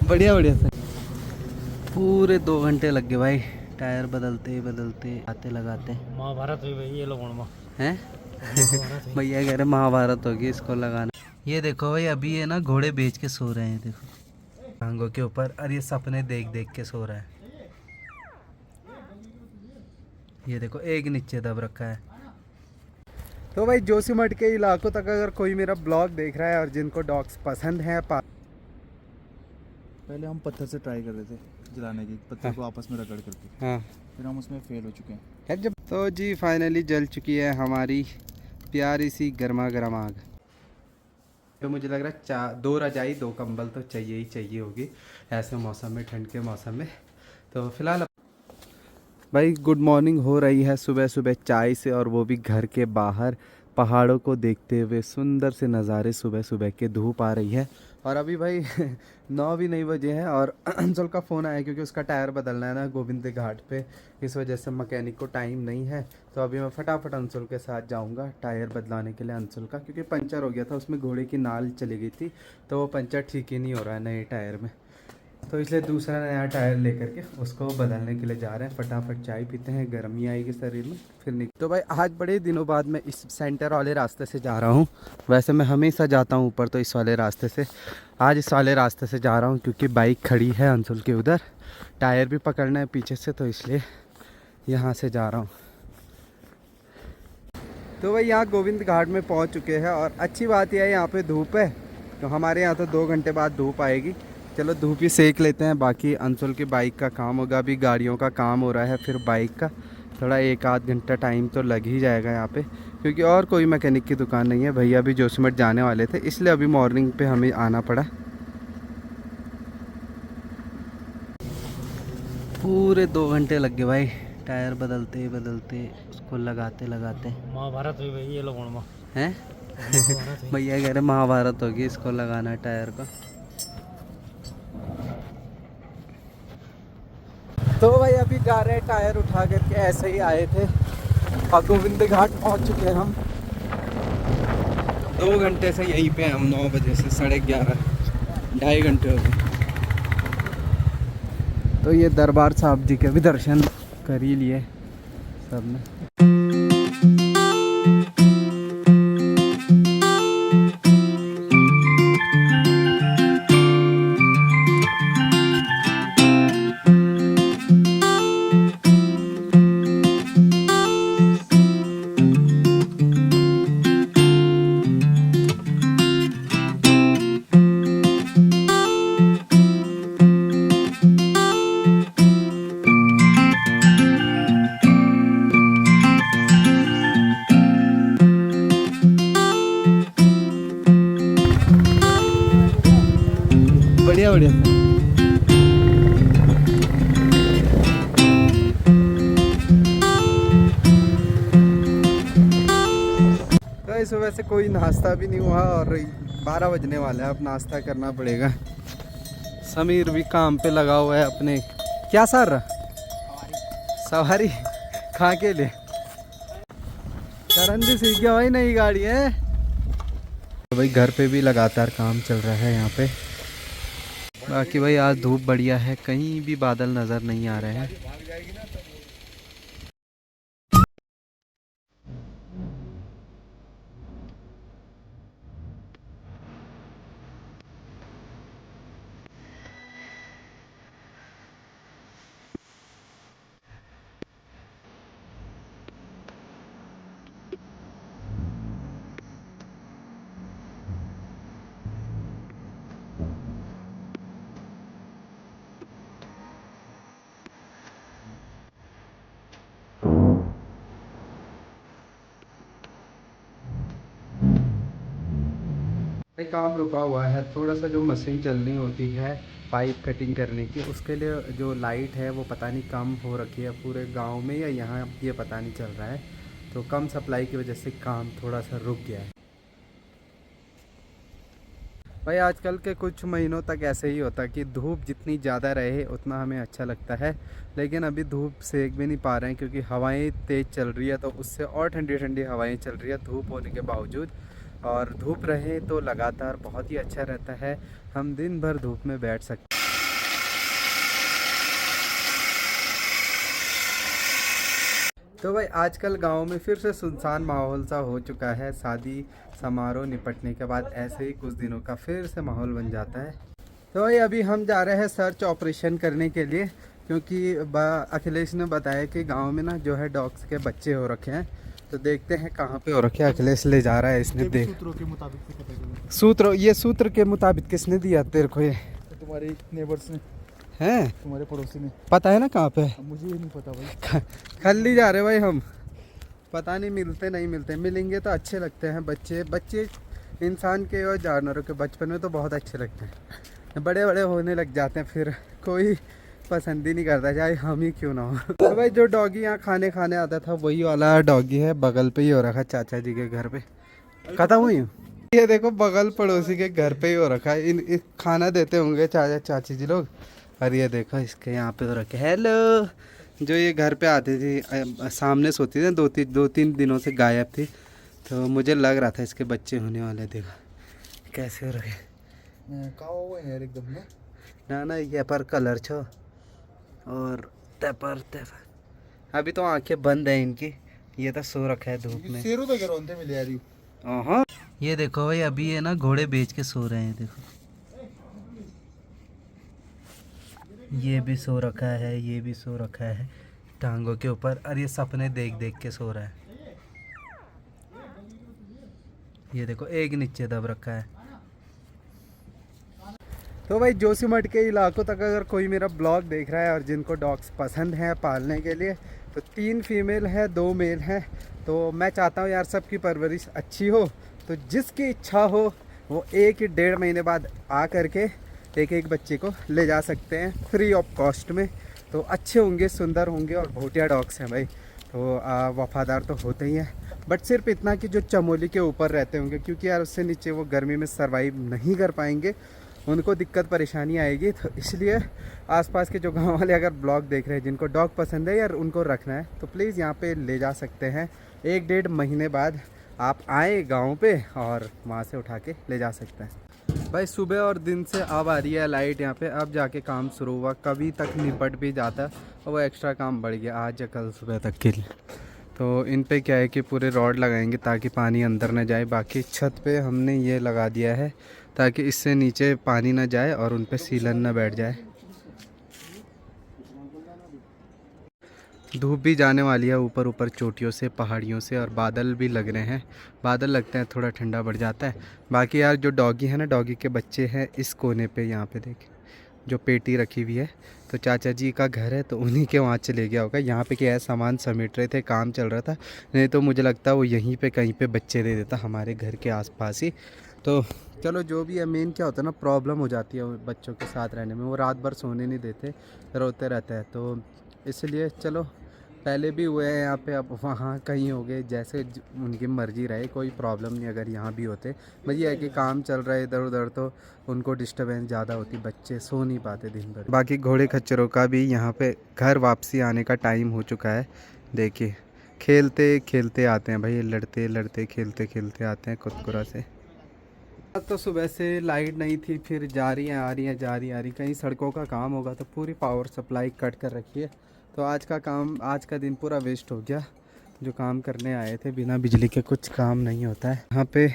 बढ़िया बढ़िया सर। पूरे 2 घंटे लग गए भाई, टायर बदलते बदलते आते लगाते। महाभारत हुई भाई ये लोगों में हैं महाभारत हुई। भैया कह रहे महाभारत होगी इसको लगाना। ये देखो भाई, अभी ये ना घोड़े बेच के सो रहे हैं, देखो टांगों के ऊपर, और ये सपने देख देख के सो रहा है। ये देखो एक नीचे दब रखा है। तो भाई जोशीमठ के इलाकों तक अगर कोई मेरा ब्लॉग देख रहा है और जिनको डॉग्स पसंद है, पहले हम पत्थर से ट्राई कर रहे थे जलाने की, पत्थर को आपस में रगड़ करके। हाँ फिर हम उसमें फेल हो चुके हैं। है जब। तो जी फाइनली जल चुकी है हमारी प्यारी सी गर्मा गर्म आग। तो मुझे लग रहा है 2 रजाई 2 कंबल तो चाहिए ही चाहिए होगी ऐसे मौसम में, ठंड के मौसम में। तो फिलहाल भाई गुड मॉर्निंग हो रही है सुबह सुबह चाय से, और वो भी घर के बाहर पहाड़ों को देखते हुए। सुंदर से नज़ारे सुबह सुबह के, धूप आ रही है। और अभी भाई 9 भी नहीं बजे हैं, और अंशुल का फ़ोन आया क्योंकि उसका टायर बदलना है ना गोविंद घाट पे, इस वजह से मैकेनिक को टाइम नहीं है। तो अभी मैं फटाफट अंशुल के साथ जाऊंगा टायर बदलाने के लिए अंशुल का, क्योंकि पंचर हो गया था, उसमें घोड़े की नाल चली गई थी, तो वो पंचर ठीक ही नहीं हो रहा है नए टायर में। तो इसलिए दूसरा नया टायर लेकर के उसको बदलने के लिए जा रहे हैं। फटाफट चाय पीते हैं, गर्मी आएगी शरीर में फिर नहीं। तो भाई आज बड़े दिनों बाद मैं इस सेंटर वाले रास्ते से जा रहा हूँ। वैसे मैं हमेशा जाता हूँ ऊपर तो इस वाले रास्ते से, आज इस वाले रास्ते से जा रहा हूँ क्योंकि बाइक खड़ी है अंशुल के उधर, टायर भी पकड़ना है पीछे से, तो इसलिए यहाँ से जा रहा हूँ। तो भाई यहाँ गोविंद घाट में पहुँच चुके हैं, और अच्छी बात यह है यहाँ पे धूप है, तो हमारे यहाँ तो 2 घंटे बाद धूप आएगी। चलो धूप ही सेक लेते हैं, बाकी अंशुल की बाइक का काम होगा, अभी गाड़ियों का काम हो रहा है, फिर बाइक का थोड़ा 1-8 घंटा टाइम तो लग ही जाएगा यहाँ पे, क्योंकि और कोई मैकेनिक की दुकान नहीं है। भैया भी जोशीमठ जाने वाले थे, इसलिए अभी मॉर्निंग पे हमें आना पड़ा। पूरे 2 घंटे लग गए भाई, टायर बदलते बदलते उसको लगाते लगाते। महाभारत हुई भाई ये लोगों में हैं महाभारत हुई। भैया कह रहे महाभारत होगी इसको लगाना टायर को। तो भाई अभी जा रहे हैं टायर उठा करके, ऐसे ही आए थे और गोविंद घाट पहुंच चुके हैं हम। 2 घंटे से यहीं पे हम, 9 बजे से 11:30, 2.5 घंटे हो गए। तो ये दरबार साहब जी के भी दर्शन कर ही लिए सब ने। बढ़िया बढ़िया तो इस सुबह से कोई नाश्ता भी नहीं हुआ, और 12 बजने वाला है, अब नाश्ता करना पड़ेगा। समीर भी काम पे लगा हुआ है अपने। क्या सर सवारी खा के ले, करण भी सीख गया भाई, नई गाड़ी है। तो भाई घर पे भी लगातार काम चल रहा है यहाँ पे। बाकी भाई आज धूप बढ़िया है, कहीं भी बादल नज़र नहीं आ रहे हैं। भाई काम रुका हुआ है थोड़ा सा, जो मशीन चलनी होती है पाइप कटिंग करने की, उसके लिए जो लाइट है वो पता नहीं कम हो रखी है पूरे गांव में या यहाँ, ये पता नहीं चल रहा है। तो कम सप्लाई की वजह से काम थोड़ा सा रुक गया है। भाई आजकल के कुछ महीनों तक ऐसे ही होता कि धूप जितनी ज़्यादा रहे उतना हमें अच्छा लगता है, लेकिन अभी धूप सेक भी नहीं पा रहे हैं क्योंकि हवाएं तेज़ चल रही है, तो उससे और ठंडी ठंडी हवाएं चल रही है धूप होने के बावजूद। और धूप रहे तो लगातार बहुत ही अच्छा रहता है, हम दिन भर धूप में बैठ सकते हैं। तो भाई आजकल गांव में फिर से सुनसान माहौल सा हो चुका है। शादी समारोह निपटने के बाद ऐसे ही कुछ दिनों का फिर से माहौल बन जाता है। तो भाई अभी हम जा रहे हैं सर्च ऑपरेशन करने के लिए, क्योंकि अखिलेश ने बताया कि गांव में ना जो है डॉग्स के बच्चे हो रखे हैं। तो देखते हैं कहाँ पे हो रखे हैं। अखिलेश ले जा रहा है, इसने देख सूत्रों के मुताबिक से पता चला। सूत्र के मुताबिक किसने दिया तेरे को ये? तो तुम्हारे नेबर्स ने, हैं? तुम्हारे पड़ोसी ने। पता है ना कहाँ पे? अब मुझे ये नहीं पता भाई। खल्ली जा रहे भाई हम, पता नहीं मिलते नहीं मिलते। मिलेंगे तो अच्छे लगते हैं बच्चे इंसान के और जानवरों के बचपन में तो बहुत अच्छे लगते हैं। बड़े बड़े होने लग जाते हैं फिर कोई पसंद ही नहीं करता, चाहे हम ही क्यों ना हो। तो भाई जो डॉगी यहाँ खाने आता था वही वाला डॉगी है, बगल पे ही हो रखा चाचा जी के घर पे। खत्म हुई हूँ। ये देखो बगल पड़ोसी के घर पे ही हो रखा है। इन खाना देते होंगे चाचा चाची जी लोग। और ये देखो इसके यहाँ पे हो रखे। हेलो, जो ये घर पे आती थी सामने सोती थी, दो तीन दिनों से गायब थी। तो मुझे लग रहा था इसके बच्चे होने वाले। देखो कैसे हो रखे। कहाँ हुए हैं यार एकदम में। ना ये पर कलर छो और तेपर अभी तो आंखें बंद है इनकी। ये तो सो रखा है धूप में। शेरों तो रोंते मिले यार। हाँ ये देखो भाई अभी ये ना घोड़े बेच के सो रहे हैं। देखो ये भी सो रखा है, ये भी सो रखा है टांगों के ऊपर। और ये सपने देख देख के सो रहा है। ये देखो एक नीचे दब रखा है। तो भाई जोशीमठ के इलाकों तक अगर कोई मेरा ब्लॉग देख रहा है और जिनको डॉग्स पसंद हैं पालने के लिए, तो 3 फीमेल है 2 मेल हैं। तो मैं चाहता हूँ यार सबकी परवरिश अच्छी हो। तो जिसकी इच्छा हो वो 1-1.5 महीने बाद आ करके एक बच्चे को ले जा सकते हैं फ्री ऑफ कॉस्ट में। तो अच्छे होंगे, सुंदर होंगे और भोटिया डॉग्स हैं भाई। तो वफ़ादार तो होते ही हैं, बट सिर्फ इतना कि जो चमोली के ऊपर रहते होंगे, क्योंकि यार उससे नीचे वो गर्मी में सरवाइव नहीं कर पाएंगे, उनको दिक्कत परेशानी आएगी। तो इसलिए आसपास के जो गांव वाले अगर ब्लॉग देख रहे हैं जिनको डॉग पसंद है यार उनको रखना है, तो प्लीज़ यहाँ पे ले जा सकते हैं। 1-1.5 महीने बाद आप आए गांव पे और वहाँ से उठा के ले जा सकते हैं। भाई सुबह और दिन से अब आ रही है लाइट यहाँ पे, अब जाके काम शुरू हुआ। कभी तक निपट भी जाता और वो एक्स्ट्रा काम बढ़ गया आज या कल सुबह तक के लिए। तो इन पे क्या है कि पूरे रॉड लगाएंगे ताकि पानी अंदर न जाए। बाकी छत पे हमने ये लगा दिया है ताकि इससे नीचे पानी ना जाए और उन पे सीलन ना बैठ जाए। धूप भी जाने वाली है ऊपर ऊपर चोटियों से, पहाड़ियों से, और बादल भी लग रहे हैं। बादल लगते हैं थोड़ा ठंडा बढ़ जाता है। बाकी यार जो डॉगी है ना, डॉगी के बच्चे हैं इस कोने पे, यहाँ पे देख जो पेटी रखी हुई है, तो चाचा जी का घर है तो उन्हीं के वहाँ चले गया होगा। यहाँ पे क्या है सामान समेट रहे थे, काम चल रहा था, नहीं तो मुझे लगता है वो यहीं पे कहीं पे बच्चे दे देता हमारे घर के आसपास ही। तो चलो जो भी है, मेन क्या होता है ना, प्रॉब्लम हो जाती है बच्चों के साथ रहने में। वो रात भर सोने नहीं देते, रोते रहते हैं। तो इसलिए चलो पहले भी हुए हैं यहाँ पे, अब वहाँ कहीं हो गए, जैसे उनकी मर्ज़ी रहे, कोई प्रॉब्लम नहीं अगर यहाँ भी होते। बस ये है कि काम चल रहा है इधर उधर तो उनको डिस्टर्बेंस ज़्यादा होती, बच्चे सो नहीं पाते दिन भर। बाकी घोड़े खच्चरों का भी यहाँ पे घर वापसी आने का टाइम हो चुका है। देखिए खेलते खेलते आते हैं भाई, लड़ते लड़ते खेलते खेलते आते हैं कुतकुरा से। तो सुबह से लाइट नहीं थी, फिर जा रही है आ रही है, जा रही आ रही। कहीं सड़कों का काम होगा तो पूरी पावर सप्लाई कट कर रखी है। तो आज का दिन पूरा वेस्ट हो गया। जो काम करने आए थे, बिना बिजली के कुछ काम नहीं होता है। यहाँ पे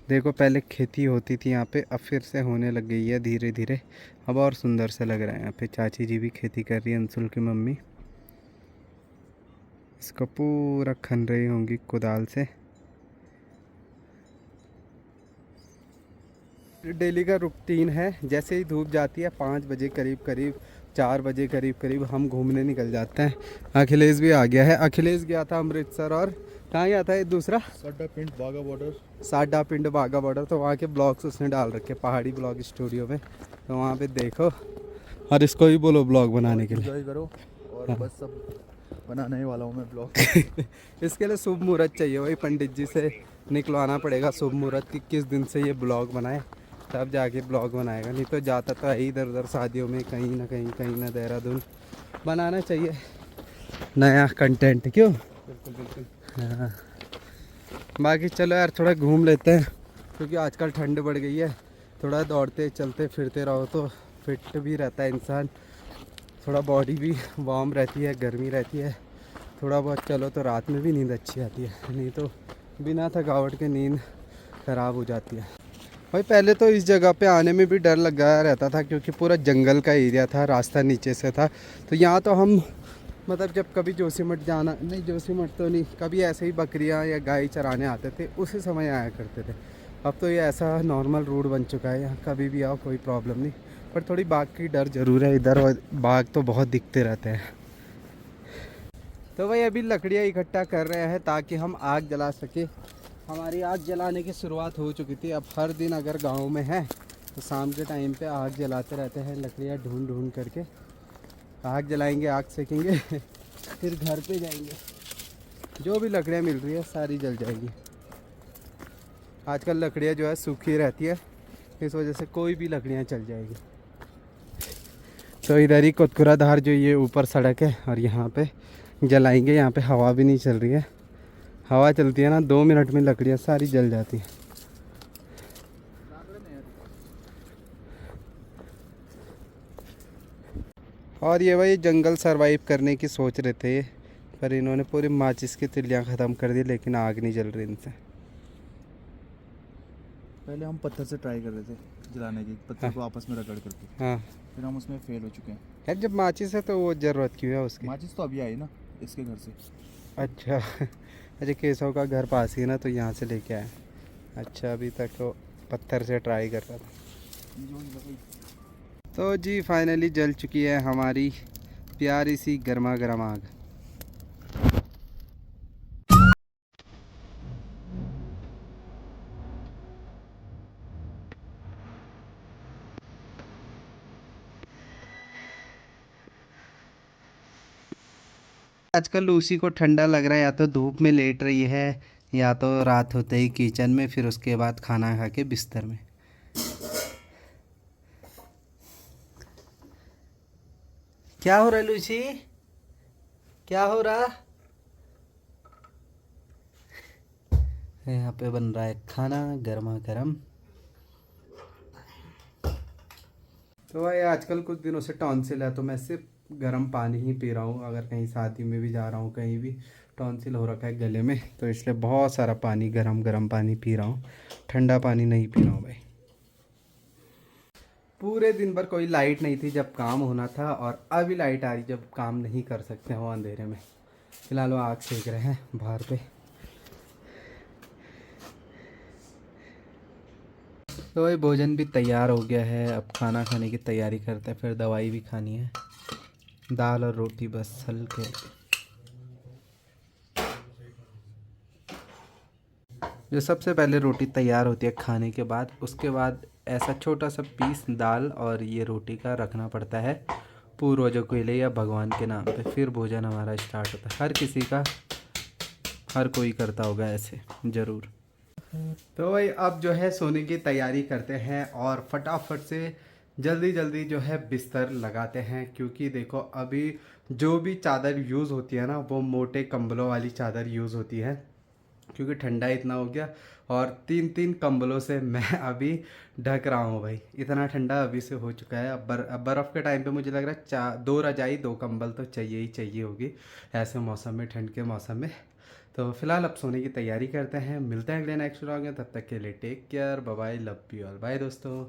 देखो पहले खेती होती थी यहाँ पे, अब फिर से होने लग गई है धीरे धीरे। अब और सुंदर से लग रहा है। यहाँ पे चाची जी भी खेती कर रही है, अंशुल की मम्मी। इसको पूरा खन रही होंगी कुदाल से। डेली का रूटीन है, जैसे ही धूप जाती है 5 बजे करीब 4 बजे करीब हम घूमने निकल जाते हैं। अखिलेश भी आ गया है। अखिलेश गया था अमृतसर, और कहाँ गया था ये दूसरा, साडा पिंड बागा बॉर्डर। साडा पिंड बागा बॉर्डर। तो वहाँ के ब्लॉग्स उसने डाल रखे पहाड़ी ब्लॉग स्टूडियो में, तो वहाँ पे देखो और इसको भी बोलो ब्लॉग बनाने के लिए। एंजॉय करो। और हाँ। बस सब बनाने ही वाला हूँ मैं ब्लॉग। इसके लिए शुभ मुहूर्त चाहिए, वही पंडित जी से निकलवाना पड़ेगा शुभ मुहूर्त कि किस दिन से ये ब्लॉग बनाए, तब जाके ब्लॉग बनाएगा। नहीं तो जाता तो है इधर उधर शादियों में, कहीं ना देहरादून। बनाना चाहिए नया कंटेंट, क्यों? बिल्कुल बिल्कुल। हाँ। बाकी चलो यार थोड़ा घूम लेते हैं, क्योंकि आजकल ठंड बढ़ गई है। थोड़ा दौड़ते चलते फिरते रहो तो फिट भी रहता है इंसान, थोड़ा बॉडी भी वार्म रहती है, गर्मी रहती है। थोड़ा बहुत चलो तो रात में भी नींद अच्छी आती है, नहीं तो बिना थकावट के नींद ख़राब हो जाती है। भाई पहले तो इस जगह पे आने में भी डर लगा रहता था क्योंकि पूरा जंगल का एरिया था, रास्ता नीचे से था। तो यहाँ तो हम मतलब जब कभी जोशीमठ जाना, नहीं जोशीमठ तो नहीं, कभी ऐसे ही बकरियाँ या गाय चराने आते थे उसी समय आया करते थे। अब तो ये ऐसा नॉर्मल रोड बन चुका है, यहाँ कभी भी आओ कोई प्रॉब्लम नहीं। पर थोड़ी बाघ की डर ज़रूर है इधर, और बाघ तो बहुत दिखते रहते हैं। तो भाई अभी लकड़ियाँ इकट्ठा कर रहे हैं ताकि हम आग जला सके। हमारी आग जलाने की शुरुआत हो चुकी थी। अब हर दिन अगर गांव में है तो शाम के टाइम पे आग जलाते रहते हैं, लकड़ियाँ ढूंढ ढूंढ करके आग जलाएंगे, आग सेकेंगे फिर घर पे जाएंगे। जो भी लकड़ियाँ मिल रही है सारी जल जाएगी। आजकल लकड़ियाँ जो है सूखी रहती है, इस वजह से कोई भी लकड़ियाँ चल जाएगी। तो इधर ही कोतकुरा धार जो ये ऊपर सड़क है और यहाँ पे जलाएंगे। यहाँ पे हवा भी नहीं चल रही है, हवा चलती है ना 2 मिनट में लकड़ियाँ सारी जल जाती हैं। और ये भाई जंगल सरवाइव करने की सोच रहे थे, पर इन्होंने पूरी माचिस की तिलियाँ ख़त्म कर दी, लेकिन आग नहीं जल रही इनसे। पहले हम पत्थर से ट्राई कर रहे थे जलाने की, पत्थर को आपस में रगड़ करके। हाँ फिर हम उसमें फेल हो चुके हैं। यार, जब माचिस है तो वो ज़रूरत क्यों है उसकी? माचिस तो अभी आई ना इसके घर से। अच्छा अच्छा, केशव का घर पास ही है ना, तो यहाँ से लेके आए। अच्छा, अभी तक तो पत्थर से ट्राई कर रहा था। तो जी फाइनली जल चुकी है हमारी प्यारी सी गर्मा गर्म आग। आजकल लूसी को ठंडा लग रहा है, या तो धूप में लेट रही है या तो रात होते ही किचन में, फिर उसके बाद खाना खा के बिस्तर में। क्या हो रहा है लूसी, क्या हो रहा? यहाँ पे बन रहा है खाना गर्मा गर्म। तो भाई आजकल कुछ दिनों से टॉन्सिल है, तो मैं सिर्फ गर्म पानी ही पी रहा हूँ। अगर कहीं शादी में भी जा रहा हूँ, कहीं भी टॉन्सिल हो रखा है गले में, तो इसलिए बहुत सारा पानी, गरम गरम पानी पी रहा हूँ, ठंडा पानी नहीं पी रहा हूँ भाई। पूरे दिन भर कोई लाइट नहीं थी जब काम होना था, और अभी लाइट आ रही जब काम नहीं कर सकते हो अंधेरे में। फिलहाल वो आग सेक रहे हैं बाहर पे। तो भाई भोजन भी तैयार हो गया है, अब खाना खाने की तैयारी करते हैं, फिर दवाई भी खानी है। दाल और रोटी बस हल्के। जो सबसे पहले रोटी तैयार होती है खाने के बाद, उसके बाद ऐसा छोटा सा पीस दाल और ये रोटी का रखना पड़ता है पूर्वजों के लिए या भगवान के नाम पे, फिर भोजन हमारा स्टार्ट होता है। हर किसी का, हर कोई करता होगा ऐसे ज़रूर। तो भाई अब जो है सोने की तैयारी करते हैं और फटाफट से जल्दी जल्दी जो है बिस्तर लगाते हैं, क्योंकि देखो अभी जो भी चादर यूज़ होती है ना, वो मोटे कंबलों वाली चादर यूज़ होती है, क्योंकि ठंडा इतना हो गया। और 3 कंबलों से मैं अभी ढक रहा हूँ भाई, इतना ठंडा अभी से हो चुका है। अब बर्फ़ के टाइम पे मुझे लग रहा है 2 रजाई 2 कंबल तो चाहिए ही चाहिए होगी ऐसे मौसम में, ठंड के मौसम में। तो फिलहाल अब सोने की तैयारी करते हैं, मिलते हैं अगले नेक्स्ट व्लॉग में। तब तक के लिए take care, bye bye, love you all, bye दोस्तों।